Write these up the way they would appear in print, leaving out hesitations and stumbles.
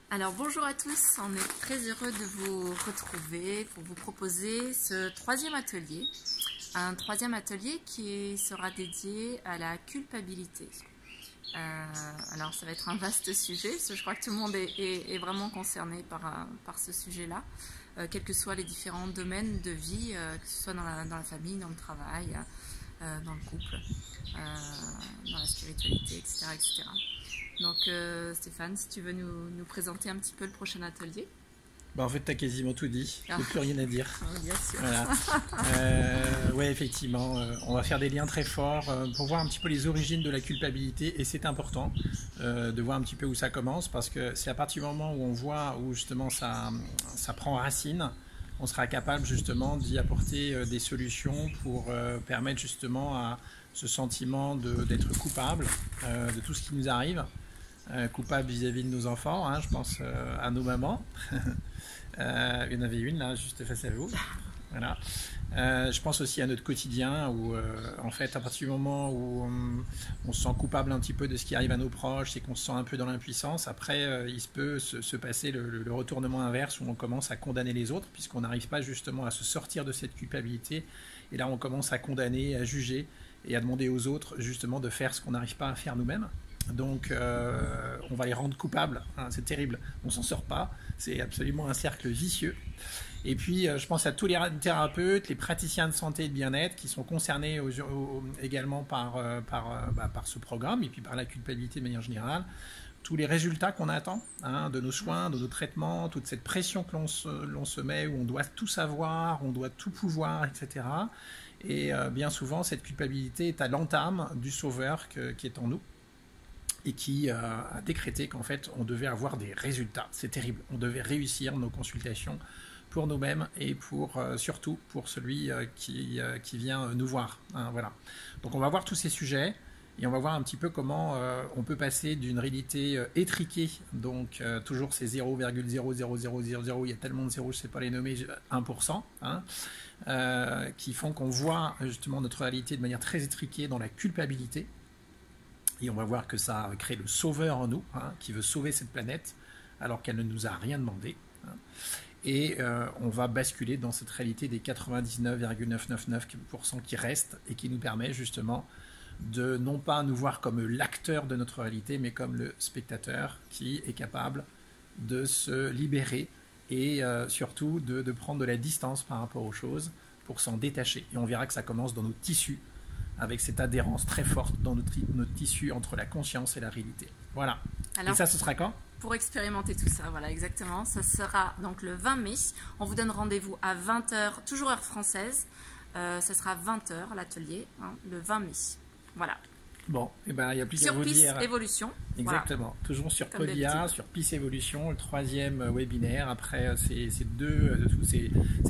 Alors bonjour à tous, on est très heureux de vous retrouver pour vous proposer ce troisième atelier. Un troisième atelier qui sera dédié à la culpabilité. Alors ça va être un vaste sujet, parce que je crois que tout le monde est vraiment concerné par ce sujet-là, quels que soient les différents domaines de vie, que ce soit dans la famille, dans le travail, dans le couple, dans la spiritualité, etc. etc. Donc Stéphane, si tu veux nous présenter un petit peu le prochain atelier. En fait, tu as quasiment tout dit, je n'ai plus rien à dire. Oh, bien sûr. Voilà. Ouais, effectivement, on va faire des liens très forts pour voir un petit peu les origines de la culpabilité, et c'est important de voir un petit peu où ça commence, parce que c'est à partir du moment où on voit où justement ça prend racine, on sera capable justement d'y apporter des solutions pour permettre justement à ce sentiment d'être coupable de tout ce qui nous arrive. Coupable vis-à-vis de nos enfants, hein, je pense à nos mamans. Il y en avait une là, juste face à vous. Voilà. Je pense aussi à notre quotidien où, en fait, à partir du moment où on se sent coupable un petit peu de ce qui arrive à nos proches, c'est qu'on se sent un peu dans l'impuissance. Après, il se peut se passer le retournement inverse où on commence à condamner les autres, puisqu'on n'arrive pas justement à se sortir de cette culpabilité. Et là, on commence à condamner, à juger et à demander aux autres justement de faire ce qu'on n'arrive pas à faire nous-mêmes. Donc on va les rendre coupables, hein, c'est terrible, on s'en sort pas, c'est absolument un cercle vicieux. Et puis je pense à tous les thérapeutes, les praticiens de santé et de bien-être qui sont concernés également par ce programme et puis par la culpabilité de manière générale. Tous les résultats qu'on attend, hein, de nos soins, de nos traitements, toute cette pression que l'on se met, où on doit tout savoir, on doit tout pouvoir, etc. Et bien souvent cette culpabilité est à l'entame du sauveur qui est en nous, et qui a décrété qu'en fait on devait avoir des résultats. C'est terrible, on devait réussir nos consultations pour nous-mêmes et surtout pour celui qui vient nous voir, hein, voilà. Donc on va voir tous ces sujets et on va voir un petit peu comment on peut passer d'une réalité étriquée, donc toujours ces 0,00000, il y a tellement de zéros, je ne sais pas les nommer, 1%, hein, qui font qu'on voit justement notre réalité de manière très étriquée dans la culpabilité. Et on va voir que ça crée le sauveur en nous, hein, qui veut sauver cette planète alors qu'elle ne nous a rien demandé. Hein. Et on va basculer dans cette réalité des 99,999% qui restent et qui nous permet justement de non pas nous voir comme l'acteur de notre réalité, mais comme le spectateur qui est capable de se libérer et surtout de prendre de la distance par rapport aux choses pour s'en détacher. Et on verra que ça commence dans nos tissus, avec cette adhérence très forte dans notre tissu entre la conscience et la réalité. Voilà. Alors, et ça, ce sera quand ? Pour expérimenter tout ça, voilà, exactement. Ça sera donc le 20 mai. On vous donne rendez-vous à 20 h, toujours heure française. Ça sera 20 h l'atelier, hein, le 20 mai. Voilà. Bon, et ben, il y a plus qu'à vous dire. Sur Peace Evolution. Exactement. Voilà. Toujours sur Podia, sur Peace Evolution, le troisième webinaire. Après ces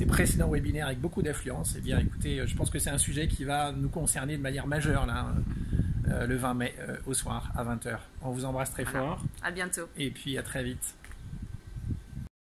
précédents webinaires avec beaucoup d'affluence. Eh bien, écoutez, je pense que c'est un sujet qui va nous concerner de manière majeure là, le 20 mai au soir à 20 h. On vous embrasse très fort. À bientôt. Et puis à très vite.